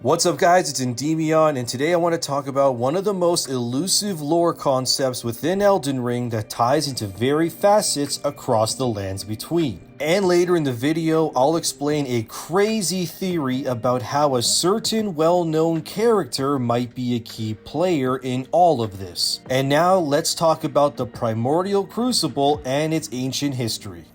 What's up guys, it's Endymion, and today I want to talk about one of the most elusive lore concepts within Elden Ring that ties into varied facets across the lands between. And later in the video, I'll explain a crazy theory about how a certain well-known character might be a key player in all of this. And now let's talk about the Primordial Crucible and its ancient history.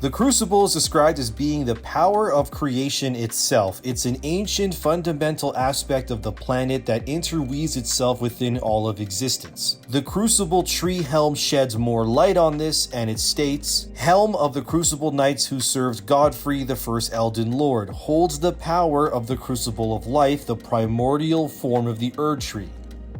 The Crucible is described as being the power of creation itself. It's an ancient fundamental aspect of the planet that interweaves itself within all of existence. The Crucible tree Helm sheds more light on this, and it states, Helm of the Crucible Knights who served Godfrey, the first Elden Lord, holds the power of the Crucible of Life, the primordial form of the Erd Tree.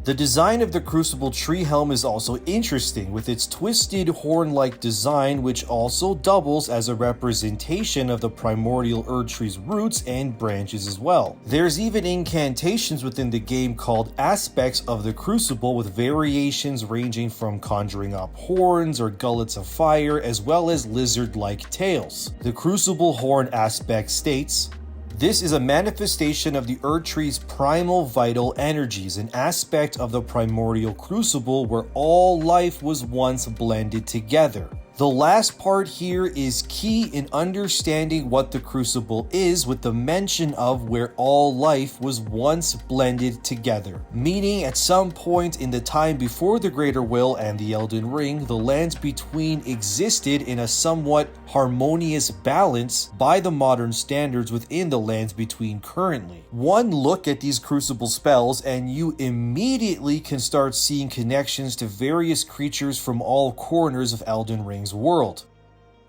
The design of the Crucible tree helm is also interesting, with its twisted horn-like design, which also doubles as a representation of the primordial Erd tree's roots and branches as well. There's even incantations within the game called aspects of the Crucible, with variations ranging from conjuring up horns or gullets of fire, as well as lizard-like tails. The Crucible horn aspect states, this is a manifestation of the Erd Tree's primal vital energies, an aspect of the primordial crucible where all life was once blended together. The last part here is key in understanding what the Crucible is, with the mention of where all life was once blended together. Meaning at some point in the time before the Greater Will and the Elden Ring, the lands between existed in a somewhat harmonious balance by the modern standards within the lands between currently. One look at these Crucible spells and you immediately can start seeing connections to various creatures from all corners of Elden Ring world,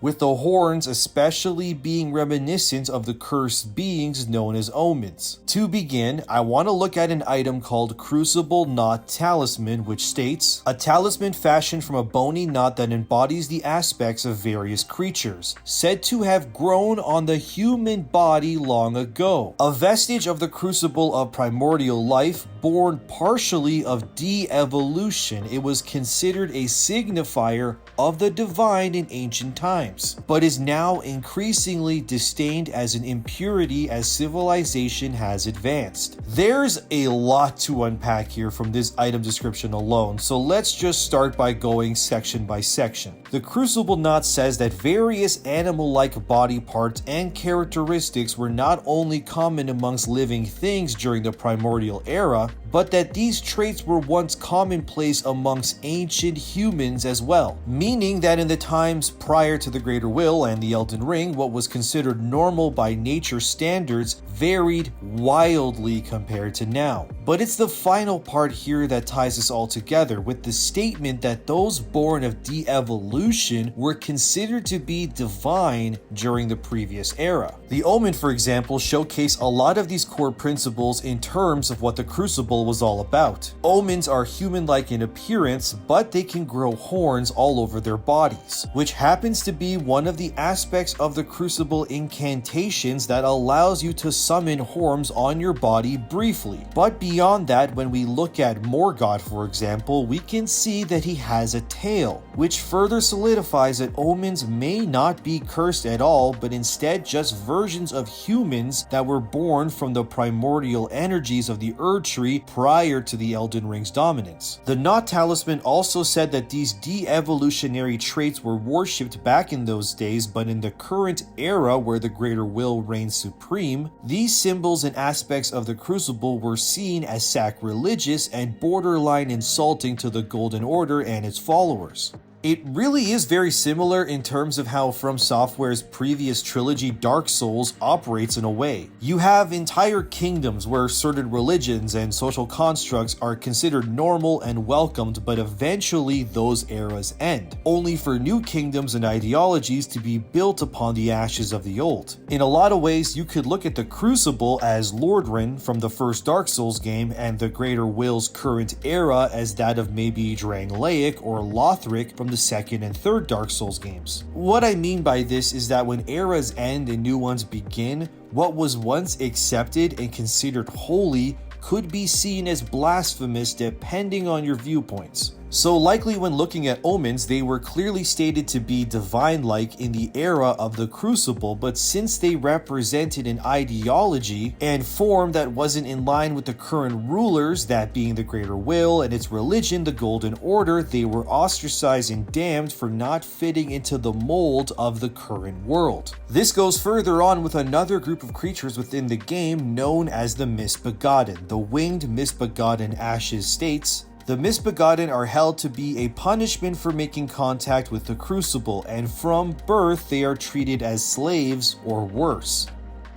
with the horns especially being reminiscent of the cursed beings known as Omens. To begin, I want to look at an item called Crucible Knot Talisman, which states, a talisman fashioned from a bony knot that embodies the aspects of various creatures, said to have grown on the human body long ago. A vestige of the Crucible of primordial life, born partially of de-evolution. It was considered a signifier of the divine in ancient times, but is now increasingly disdained as an impurity as civilization has advanced. There's a lot to unpack here from this item description alone, so let's just start by going section by section. The Crucible Knot says that various animal-like body parts and characteristics were not only common amongst living things during the primordial era, but that these traits were once commonplace amongst ancient humans as well, meaning that in the times prior to the Greater Will and the Elden Ring, what was considered normal by nature standards varied wildly compared to now. But it's the final part here that ties us all together, with the statement that those born of de-evolution were considered to be divine during the previous era. The Omen, for example, showcase a lot of these core principles in terms of what the Crucible was all about. Omens are human-like in appearance, but they can grow horns all over their bodies, which happens to be one of the aspects of the Crucible incantations that allows you to summon horns on your body briefly. But beyond that, when we look at Morgoth, for example, we can see that he has a tail, which further solidifies that Omens may not be cursed at all, but instead just versions of humans that were born from the primordial energies of the Erd Tree prior to the Elden Ring's dominance. The Knot Talisman also said that these de-evolutionary traits were worshipped back in those days, but in the current era where the Greater Will reigns supreme, these symbols and aspects of the Crucible were seen as sacrilegious and borderline insulting to the Golden Order and its followers. It really is very similar in terms of how From Software's previous trilogy Dark Souls operates in a way. You have entire kingdoms where certain religions and social constructs are considered normal and welcomed, but eventually those eras end, only for new kingdoms and ideologies to be built upon the ashes of the old. In a lot of ways, you could look at the Crucible as Lordran from the first Dark Souls game, and the Greater Will's current era as that of maybe Drangleic or Lothric from the second and third Dark Souls games. What I mean by this is that when eras end and new ones begin, what was once accepted and considered holy could be seen as blasphemous depending on your viewpoints. So likely when looking at omens, they were clearly stated to be divine-like in the era of the Crucible, but since they represented an ideology and form that wasn't in line with the current rulers, that being the Greater Will and its religion, the Golden Order, they were ostracized and damned for not fitting into the mold of the current world. This goes further on with another group of creatures within the game known as the Misbegotten. The winged Misbegotten Ashes states, "The Misbegotten are held to be a punishment for making contact with the Crucible, and from birth they are treated as slaves or worse."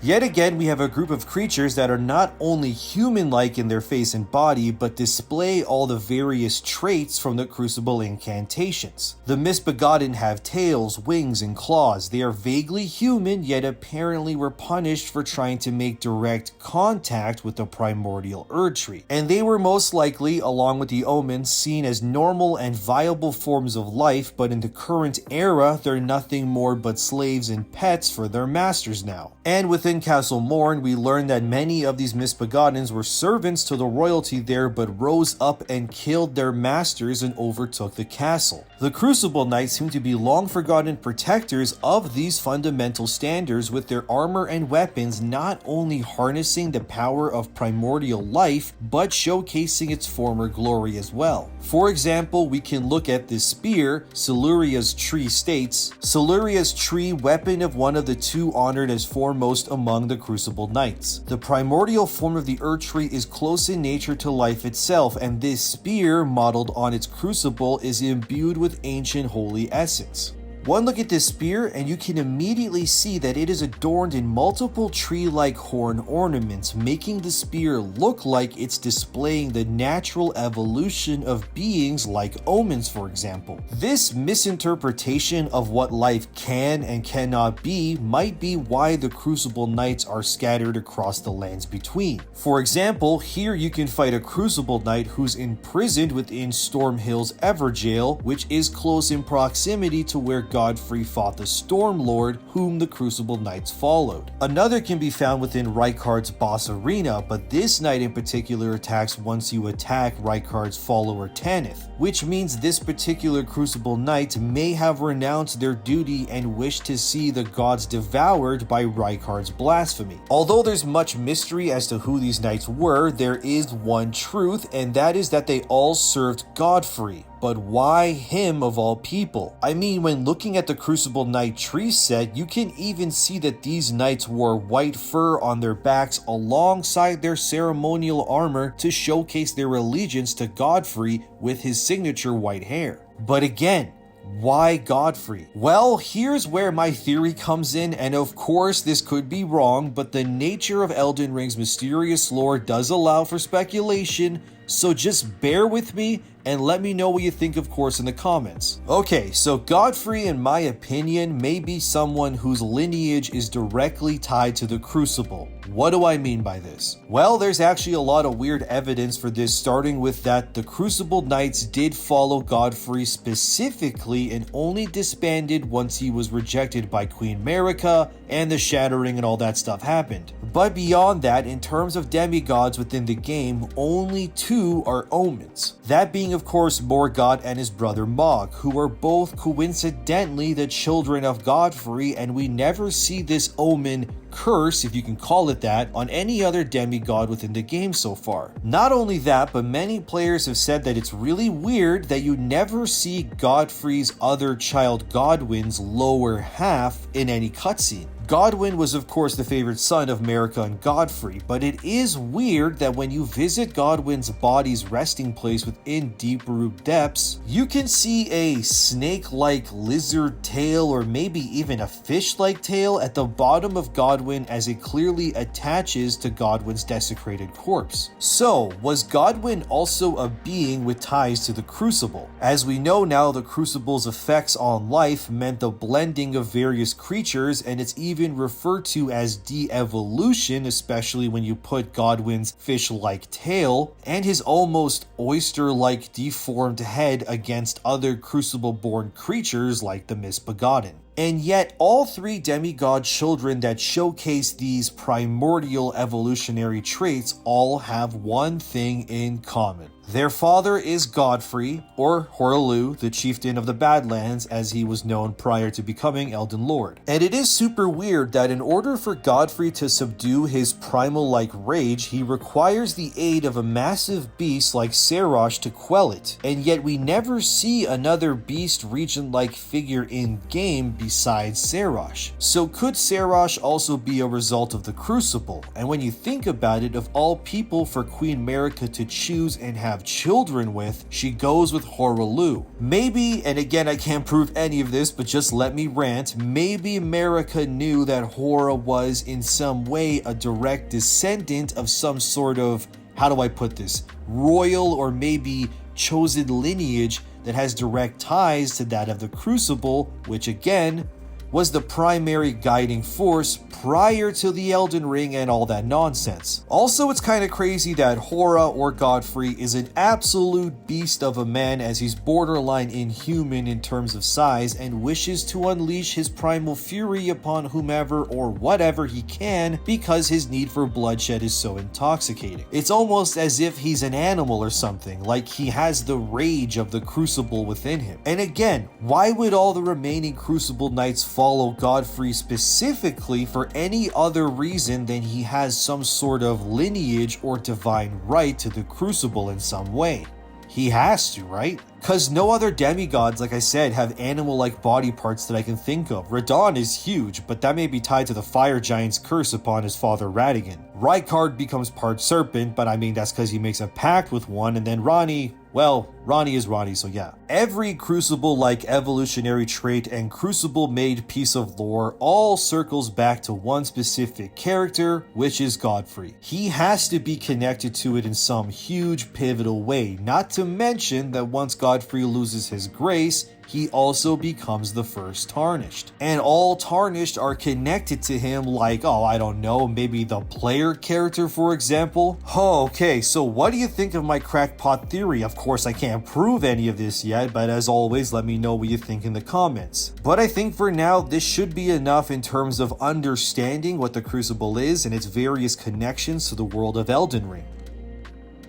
Yet again, we have a group of creatures that are not only human-like in their face and body, but display all the various traits from the Crucible incantations. The Misbegotten have tails, wings, and claws. They are vaguely human, yet apparently were punished for trying to make direct contact with the Primordial Erdtree. And they were most likely, along with the Omens, seen as normal and viable forms of life, but in the current era, they're nothing more but slaves and pets for their masters now. And within Castle Morn, we learn that many of these Misbegottens were servants to the royalty there, but rose up and killed their masters and overtook the castle. The Crucible Knights seem to be long forgotten protectors of these fundamental standards, with their armor and weapons not only harnessing the power of primordial life, but showcasing its former glory as well. For example, we can look at this spear. Siluria's Tree states, "Siluria's Tree, weapon of one of the two honored as foremost among the Crucible Knights. The primordial form of the Erdtree is close in nature to life itself, and this spear, modeled on its crucible, is imbued with ancient holy essence." One look at this spear and you can immediately see that it is adorned in multiple tree-like horn ornaments, making the spear look like it's displaying the natural evolution of beings like omens, for example. This misinterpretation of what life can and cannot be might be why the Crucible Knights are scattered across the lands between. For example, here you can fight a Crucible Knight who's imprisoned within Stormhill's Everjail, which is close in proximity to where Godfrey fought the Stormlord, whom the Crucible Knights followed. Another can be found within Rykard's boss arena, but this knight in particular attacks once you attack Rykard's follower Tanith, which means this particular Crucible Knight may have renounced their duty and wished to see the gods devoured by Rykard's blasphemy. Although there's much mystery as to who these knights were, there is one truth, and that is that they all served Godfrey. But why him of all people? I mean, when looking at the Crucible Knight tree set, you can even see that these knights wore white fur on their backs alongside their ceremonial armor to showcase their allegiance to Godfrey with his signature white hair. But again, why Godfrey? Well, here's where my theory comes in, and of course this could be wrong, but the nature of Elden Ring's mysterious lore does allow for speculation, so just bear with me and let me know what you think, of course, in the comments. Okay, so Godfrey, in my opinion, may be someone whose lineage is directly tied to the Crucible. What do I mean by this? Well, there's actually a lot of weird evidence for this, starting with that the Crucible Knights did follow Godfrey specifically and only disbanded once he was rejected by Queen Marika and the Shattering and all that stuff happened. But beyond that, in terms of demigods within the game, only two are omens. That being, of course, Morgott and his brother Mog, who are both coincidentally the children of Godfrey, and we never see this omen curse, if you can call it that, on any other demigod within the game so far. Not only that, but many players have said that it's really weird that you never see Godfrey's other child Godwyn's lower half in any cutscene. Godwyn was of course the favorite son of Marika and Godfrey, but it is weird that when you visit Godwyn's body's resting place within Deep Root Depths, you can see a snake-like lizard tail or maybe even a fish-like tail at the bottom of Godwyn as it clearly attaches to Godwyn's desecrated corpse. So, was Godwyn also a being with ties to the Crucible? As we know now, the Crucible's effects on life meant the blending of various creatures, and it's even referred to as de-evolution, especially when you put Godwyn's fish-like tail and his almost oyster-like deformed head against other Crucible-born creatures like the Misbegotten. And yet, all three demigod children that showcase these primordial evolutionary traits all have one thing in common. Their father is Godfrey, or Horaloo, the chieftain of the Badlands, as he was known prior to becoming Elden Lord. And it is super weird that in order for Godfrey to subdue his primal-like rage, he requires the aid of a massive beast like Serash to quell it. And yet we never see another beast regent-like figure in-game besides Serash. So could Serash also be a result of the Crucible? And when you think about it, of all people for Queen Marika to choose and have children with, she goes with Horaloo. Maybe, and again I can't prove any of this, but just let me rant, maybe Marika knew that Hora was in some way a direct descendant of some sort of, how do I put this, royal or maybe chosen lineage that has direct ties to that of the Crucible, which again was the primary guiding force prior to the Elden Ring and all that nonsense. Also, it's kind of crazy that Hora, or Godfrey, is an absolute beast of a man, as he's borderline inhuman in terms of size and wishes to unleash his primal fury upon whomever or whatever he can because his need for bloodshed is so intoxicating. It's almost as if he's an animal or something, like he has the rage of the Crucible within him. And again, why would all the remaining Crucible Knights follow Godfrey specifically for any other reason than he has some sort of lineage or divine right to the Crucible in some way? He has to, right? Because no other demigods, like I said, have animal-like body parts that I can think of. Radon is huge, but that may be tied to the fire giant's curse upon his father Radigan. Rykard becomes part serpent, but I mean that's because he makes a pact with one, and then Ranni, well, Ranni is Ranni, so yeah. Every Crucible-like evolutionary trait and Crucible-made piece of lore all circles back to one specific character, which is Godfrey. He has to be connected to it in some huge pivotal way, not to mention that once Godfrey loses his grace, he also becomes the first Tarnished. And all Tarnished are connected to him like, oh, I don't know, maybe the player character, for example. Oh, okay, so what do you think of my crackpot theory? Of course, I can't prove any of this yet, but as always, let me know what you think in the comments. But I think for now, this should be enough in terms of understanding what the Crucible is and its various connections to the world of Elden Ring.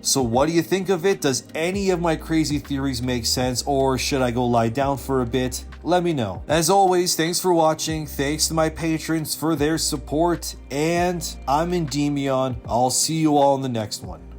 So what do you think of it? Does any of my crazy theories make sense, or should I go lie down for a bit? Let me know. As always, thanks for watching, thanks to my patrons for their support, and I'm Endymion. I'll see you all in the next one.